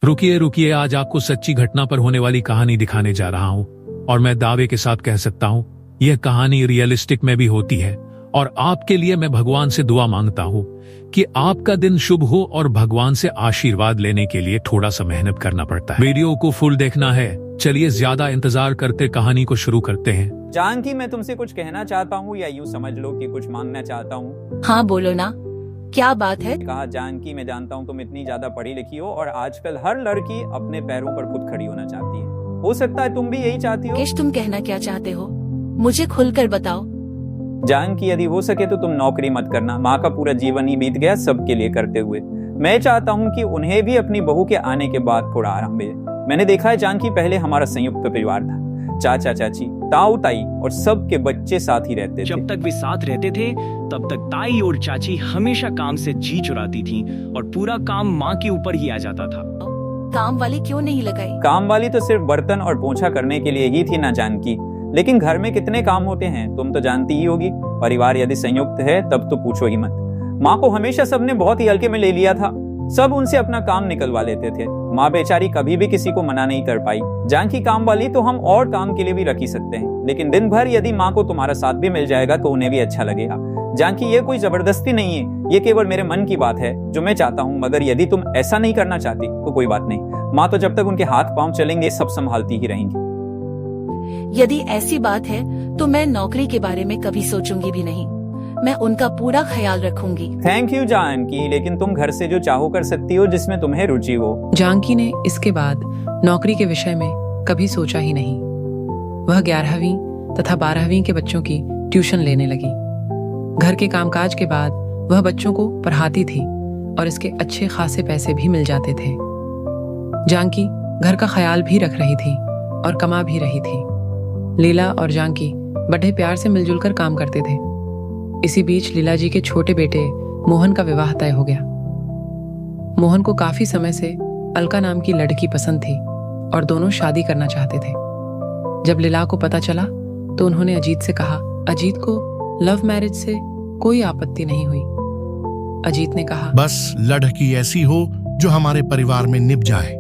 रुकिए रुकिए, आज आपको सच्ची घटना पर होने वाली कहानी दिखाने जा रहा हूँ और मैं दावे के साथ कह सकता हूँ यह कहानी रियलिस्टिक में भी होती है। और आपके लिए मैं भगवान से दुआ मांगता हूँ कि आपका दिन शुभ हो और भगवान से आशीर्वाद लेने के लिए थोड़ा सा मेहनत करना पड़ता है। वीडियो को फुल देखना है। चलिए ज्यादा इंतजार करते कहानी को शुरू करते हैं। जानकी, मैं तुमसे कुछ कहना चाहता हूँ या यूँ समझ लो कि कुछ मांगना चाहता हूँ। हाँ बोलो ना, क्या बात है? कहा जानकी, मैं जानता हूँ तुम इतनी ज्यादा पढ़ी लिखी हो और आजकल हर लड़की अपने पैरों पर खुद खड़ी होना चाहती है। हो सकता है तुम भी यही चाहती हो। केश, तुम कहना क्या चाहते हो? मुझे खुलकर बताओ। जानकी, यदि हो सके तो तुम नौकरी मत करना। माँ का पूरा जीवन ही बीत गया सबके लिए करते हुए। मैं चाहता हूँ कि उन्हें भी अपनी बहू के आने के बाद थोड़ा आराम मिले। मैंने देखा है जानकी, पहले हमारा संयुक्त परिवार था। चाचा चाची, ताऊ ताई और सबके बच्चे साथ ही रहते थे। जब तक वे साथ रहते थे तब तक ताई और चाची हमेशा काम से जी चुराती थीं और पूरा काम माँ के ऊपर ही आ जाता था। काम वाली क्यों नहीं लगाई? काम वाली तो सिर्फ बर्तन और पोंछा करने के लिए ही थी ना जानकी, लेकिन घर में कितने काम होते हैं तुम तो जानती ही होगी। परिवार यदि संयुक्त है तब तो पूछो ही मत। माँ को हमेशा सबने बहुत ही हल्के में ले लिया था। सब उनसे अपना काम निकलवा लेते थे। माँ बेचारी कभी भी किसी को मना नहीं कर पाई। जानकी काम वाली तो हम और काम के लिए भी रख ही सकते हैं, लेकिन दिन भर यदि माँ को तुम्हारा साथ भी मिल जाएगा तो उन्हें भी अच्छा लगेगा। जानकी, ये कोई जबरदस्ती नहीं है, ये केवल मेरे मन की बात है जो मैं चाहता हूँ। मगर यदि तुम ऐसा नहीं करना चाहती तो कोई बात नहीं। माँ तो जब तक उनके हाथ पांव चलेंगे सब संभालती ही रहेंगी। यदि ऐसी बात है तो मैं नौकरी के बारे में कभी सोचूंगी भी नहीं। मैं उनका पूरा ख्याल रखूंगी। थैंक यू जानकी, लेकिन तुम घर से जो चाहो कर सकती हो, जिसमें तुम्हें रुचि हो। जानकी ने इसके बाद नौकरी के विषय में कभी सोचा ही नहीं। वह 11वीं तथा 12वीं के बच्चों की ट्यूशन लेने लगी। घर के कामकाज के बाद वह बच्चों को पढ़ाती थी और इसके अच्छे खासे पैसे भी मिल जाते थे। जानकी घर का ख्याल भी रख रही थी और कमा भी रही थी। लीला और जानकी बड़े प्यार से मिलजुल कर काम करते थे। इसी बीच लीला जी के छोटे बेटे मोहन का विवाह तय हो गया। मोहन को काफी समय से अलका नाम की लड़की पसंद थी और दोनों शादी करना चाहते थे। जब लीला को पता चला तो उन्होंने अजीत से कहा। अजीत को लव मैरिज से कोई आपत्ति नहीं हुई। अजीत ने कहा, बस लड़की ऐसी हो जो हमारे परिवार में निभ जाए,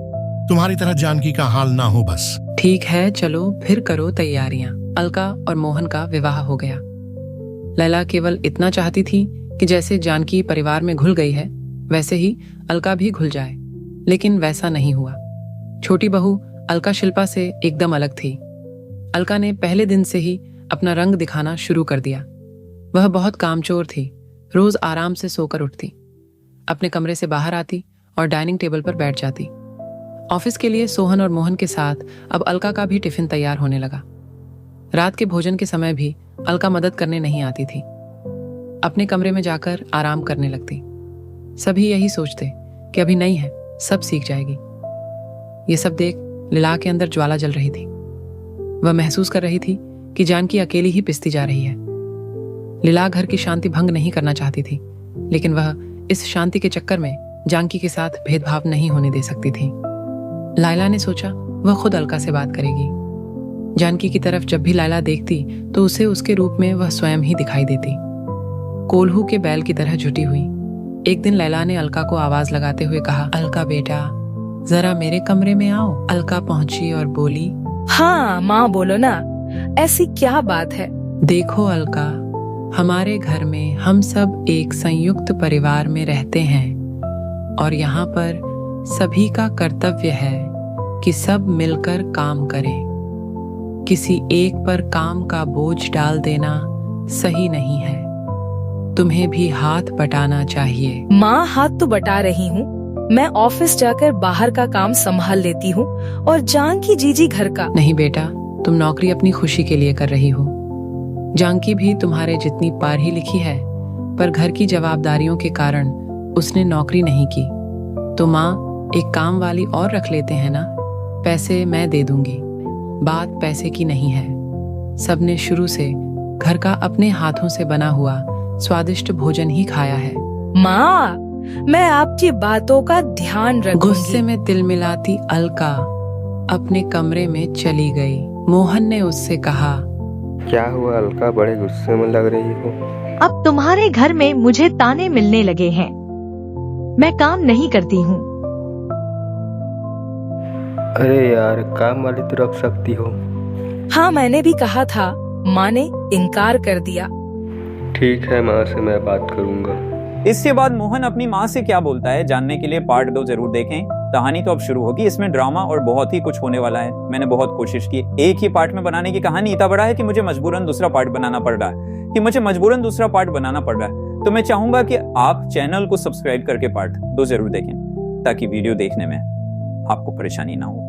तुम्हारी तरह जानकी का हाल ना हो बस। ठीक है, चलो फिर करो तैयारियां। अलका और मोहन का विवाह हो गया। लैला केवल इतना चाहती थी कि जैसे जानकी परिवार में घुल गई है वैसे ही अलका भी घुल जाए, लेकिन वैसा नहीं हुआ। छोटी बहू अलका शिल्पा से एकदम अलग थी। अलका ने पहले दिन से ही अपना रंग दिखाना शुरू कर दिया। वह बहुत कामचोर थी। रोज आराम से सोकर उठती, अपने कमरे से बाहर आती और डाइनिंग टेबल पर बैठ जाती। ऑफिस के लिए सोहन और मोहन के साथ अब अलका का भी टिफिन तैयार होने लगा। रात के भोजन के समय भी अलका मदद करने नहीं आती थी। अपने कमरे में जाकर आराम करने लगती। सभी यही सोचते कि अभी नई है, सब सीख जाएगी। ये सब देख लीला के अंदर ज्वाला जल रही थी। वह महसूस कर रही थी कि जानकी अकेली ही पिसती जा रही है। लीला घर की शांति भंग नहीं करना चाहती थी, लेकिन वह इस शांति के चक्कर में जानकी के साथ भेदभाव नहीं होने दे सकती थी। लायला ने सोचा वह खुद अलका से बात करेगी। जानकी की तरफ जब भी लायला देखती तो उसे उसके रूप में वह स्वयं ही दिखाई देती, कोल्हू के बैल की तरह झुटी हुई। एक दिन लैला ने अलका को आवाज लगाते हुए कहा, अलका बेटा जरा मेरे कमरे में आओ। अलका पहुंची और बोली, हाँ माँ बोलो ना, ऐसी क्या बात है? देखो अलका, हमारे घर में हम सब एक संयुक्त परिवार में रहते हैं और यहाँ पर सभी का कर्तव्य है कि सब मिलकर काम करें। किसी एक पर काम का बोझ डाल देना सही नहीं है। तुम्हें भी हाथ बटाना चाहिए। माँ हाथ तो बटा रही हूँ। मैं ऑफिस जाकर बाहर का काम संभाल लेती हूँ और जानकी जीजी घर का। नहीं बेटा, तुम नौकरी अपनी खुशी के लिए कर रही हो। जानकी भी तुम्हारे जितनी पढ़ी लिखी है, पर घर की जवाबदारियों के कारण उसने नौकरी नहीं की। तो माँ एक काम वाली और रख लेते हैं ना, पैसे मैं दे दूंगी। बात पैसे की नहीं है। सबने शुरू से घर का अपने हाथों से बना हुआ स्वादिष्ट भोजन ही खाया है। माँ, मैं आपकी बातों का ध्यान रखूंगी। गुस्से में तिल मिलाती अलका अपने कमरे में चली गई। मोहन ने उससे कहा, क्या हुआ अलका, बड़े गुस्से में लग रही हो? अब तुम्हारे घर में मुझे ताने मिलने लगे हैं। मैं काम नहीं करती हूँ। अरे यार, काम वाली तो रख सकती हो। हाँ, मैंने भी कहा था, माँ ने इनकार कर दिया। ठीक है, माँ से मैं बात करूंगा। इसके बाद मोहन अपनी माँ से क्या बोलता है जानने के लिए पार्ट 2 जरूर देखें। कहानी तो अब शुरू होगी, इसमें ड्रामा और बहुत ही कुछ होने वाला है। मैंने बहुत कोशिश की एक ही पार्ट में बनाने की कहानी, इतना बड़ा है कि मुझे मजबूरन दूसरा पार्ट बनाना पड़ रहा है तो मैं चाहूंगा कि आप चैनल को सब्सक्राइब करके पार्ट 2 जरूर देखें ताकि वीडियो देखने में आपको परेशानी ना हो।